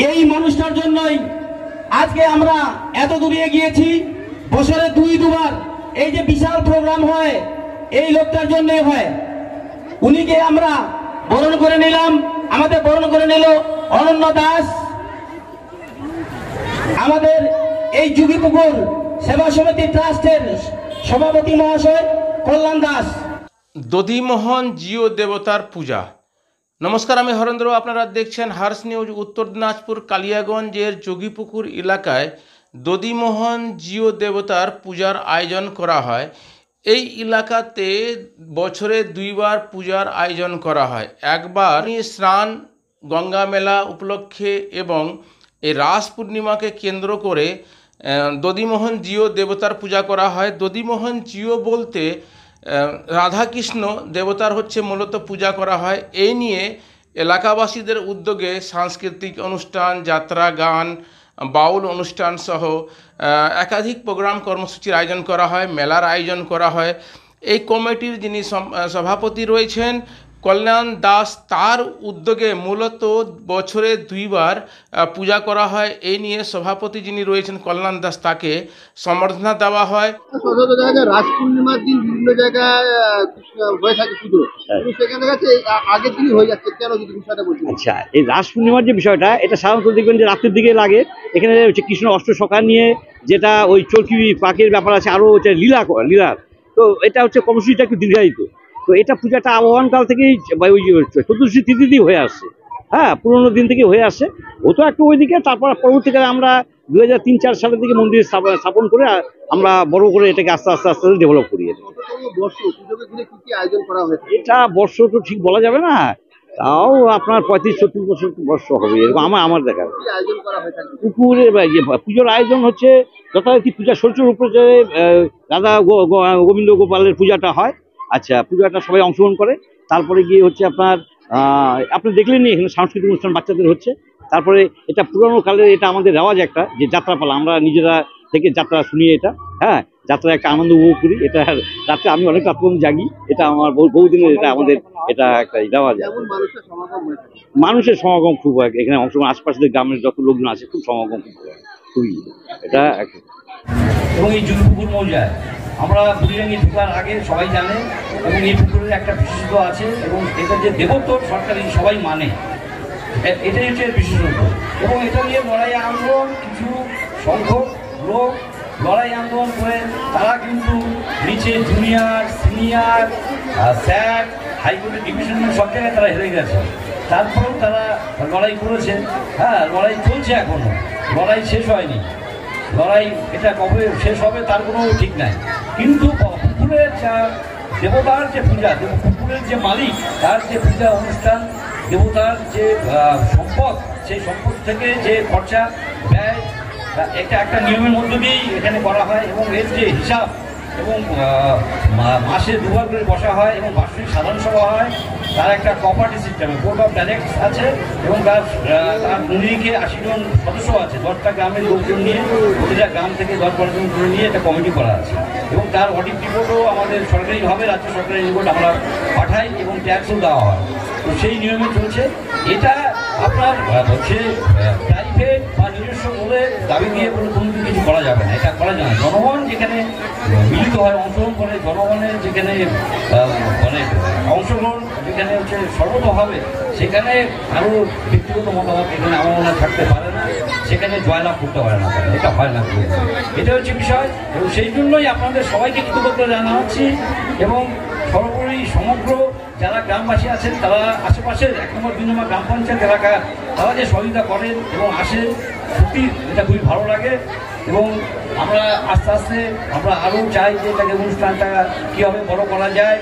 এই মানুষটার জন্যই আজকে আমরা এত দূরে এগিয়েছি। বছরে দুবার এই যে বিশাল প্রোগ্রাম হয় এই লোকটার জন্যই হয়। উনিকে আমরা বরণ করে নিলাম, আমাদের বরণ করে নিল অনন্য দাস, আমাদের এই যুগীপুকুর সেবা সমিতি ট্রাস্টের সভাপতি মহাশয় কল্যাণ দাস। দধিমোহন জিও দেবতার পূজা। নমস্কার, আমি হরেন্দ্র। আপনারা দেখছেন হার্স নিউজ। উত্তর দিনাজপুর কালিয়াগঞ্জের যোগীপুকুর এলাকায় দধিমোহন জিও দেবতার পূজার আয়োজন করা হয়। এই এলাকাতে বছরে দুইবার পূজার আয়োজন করা হয়। একবার স্নান গঙ্গা মেলা উপলক্ষে এবং এই রাস পূর্ণিমাকে কেন্দ্র করে দধিমোহন জিও দেবতার পূজা করা হয়। দধিমোহন জিও বলতে রাধাকৃষ্ণ দেবতার হচ্ছে মূলত পূজা করা হয়। এই নিয়ে এলাকাবাসীদের উদ্যোগে সাংস্কৃতিক অনুষ্ঠান, যাত্রা, গান, বাউল অনুষ্ঠান সহ একাধিক প্রোগ্রাম কর্মসূচির আয়োজন করা হয়, মেলার আয়োজন করা হয়। এই কমিটির যিনি সভাপতি রয়েছেন কল্যাণ দাস, তার উদ্যোগে মূলত বছরে দুইবার পূজা করা হয়। এই নিয়ে সভাপতি যিনি রয়েছেন কল্যাণ দাস, তাকে সম্বর্ধনা দেওয়া হয়। রাস পূর্ণিমার দিন বিভিন্ন জায়গায় হয়ে থাকে পুজো, সেখানে আগের দিনই হয়ে যাচ্ছে কেন, যদি বিষয়টা বলছি। আচ্ছা, এই রাস পূর্ণিমার যে বিষয়টা, এটা সাধারণত দেখবেন যে রাত্রের দিকে লাগে। এখানে হচ্ছে কৃষ্ণ অষ্টসখা নিয়ে যেটা ওই চরকি পাকের ব্যাপার আছে, আরও হচ্ছে লীলার। তো এটা হচ্ছে কর্মসূচিটা একটু দীর্ঘায়িত। তো এটা পূজাটা আহ্বানকাল থেকেই ওই চতুর্দশী তিথিতেই হয়ে আসছে। হ্যাঁ, পুরোনো দিন থেকে হয়ে আসছে। ও তো একটু ওইদিকে, তারপর পরবর্তীকালে আমরা 2003-04 সালের দিকে মন্দির স্থাপন করে আমরা বড় করে এটাকে আস্তে আস্তে ডেভেলপ করি। এটা বর্ষ তো ঠিক বলা যাবে না, তাও আপনার 35-36 বছর বর্ষ হবে এরকম আমার দেখা। পুকুরের পুজোর আয়োজন হচ্ছে যথারীতি পূজা শরীরের উপরে যে রাধা গোবিন্দ গোপালের পূজাটা হয়। আচ্ছা, পূজাটা সবাই অংশগ্রহণ করে। তারপরে গিয়ে হচ্ছে আপনার আপনি দেখলেনই এখানে সাংস্কৃতিক অনুষ্ঠান বাচ্চাদের হচ্ছে। তারপরে এটা পুরোনো কালের, এটা আমাদের রেওয়াজ একটা, যে যাত্রাপালা আমরা নিজেরা থেকে যাত্রা শুনিয়ে, এটা হ্যাঁ যাত্রা একটা আনন্দ উপভোগ করি। এটা রাত্রে আমি অনেক রাত পর্যন্ত জাগি। এটা আমার বহুদিনের, এটা আমাদের এটা একটা রেওয়াজ। মানুষের সমাগম খুব হয় এখানে, অংশগ্রহণ আশপাশের গ্রামের যত লোকজন আছে খুব সমাগম খুবই এটা। এবং এই যোগীপুকুর মৌজায় আমরা বুড়িরাঙ্গি ঢোকার আগে সবাই জানে, এবং এই পুকুরের একটা বিশেষত্ব আছে, এবং এটা যে দেবত্ব সরকারি সবাই মানে, এটাই হচ্ছে বিশেষত্ব। এবং এটা নিয়ে লড়াই আন্দোলন, কিছু সংখ্যক লোক লড়াই আন্দোলন করে তারা কিন্তু নিচে জুনিয়র, সিনিয়র, স্যার, হাইকোর্টের ডিভিশন সব জায়গায় তারা হেরে গেছে। তারপরেও তারা লড়াই করেছে। হ্যাঁ, লড়াই চলছে এখনো, লড়াই শেষ হয়নি। লড়াই এটা কবে শেষ হবে তার কোনো ঠিক নাই। কিন্তু পুকুরের যা দেবতার যে পূজা, পুকুরের যে মালিক, তার যে পূজা অনুষ্ঠান, দেবতার যে সম্পদ, সেই সম্পদ থেকে যে খরচা ব্যয়, এটা একটা নিয়মের মধ্য দিয়েই এখানে করা হয়। এবং এর যে হিসাব, এবং মাসে দুবার করে বসা হয়, এবং বার্ষিক সাধারণ সভা হয়। তার একটা কোঅপারেটিভ সিস্টেমে বোর্ড অফ ডাইরেক্টর আছে, এবং তার নিরিখে 80 জন সদস্য আছে। 10টা গ্রামের লোকজন নিয়ে, প্রতিটা গ্রাম থেকে 10-12 জন করে নিয়ে একটা কমিটি করা আছে। এবং তার অডিট রিপোর্টও আমাদের সরকারিভাবে, রাজ্য সরকারি রিপোর্ট আমরা পাঠাই, এবং ট্যাক্সও দেওয়া হয়। তো সেই নিয়মে চলছে। এটা আপনার হচ্ছে প্রাইভেট বা নিজস্ব বলে দাবি দিয়ে কোনো কিছু করা যাবে না, এটা করা যায় না। জনগণ যেখানে মিলিত হয়, অংশগ্রহণ করে, জনগণের যেখানে মানে অংশগ্রহণ যেখানে হচ্ছে সর্বতভাবে, সেখানে আরও ব্যক্তিগত মতামত এখানে আমার মনে থাকতে পারে না, সেখানে জয়লাভ করতে পারে না, এটা হয় না। এটা হচ্ছে বিষয়, এবং সেই জন্যই আপনাদের সবাইকে কৃতজ্ঞতা জানাচ্ছি। এবং সর্বোপরি সমগ্র যারা গ্রামবাসী আছেন, তারা আশেপাশের 1 নম্বর 2 নম্বর গ্রাম পঞ্চায়েত এলাকা, তারা যে সহযোগিতা করেন এবং আসে, সত্যি এটা খুবই ভালো লাগে। এবং আমরা আস্তে আস্তে আমরা আরও চাই যে এটাকে অনুষ্ঠানটা কীভাবে বড় করা যায়।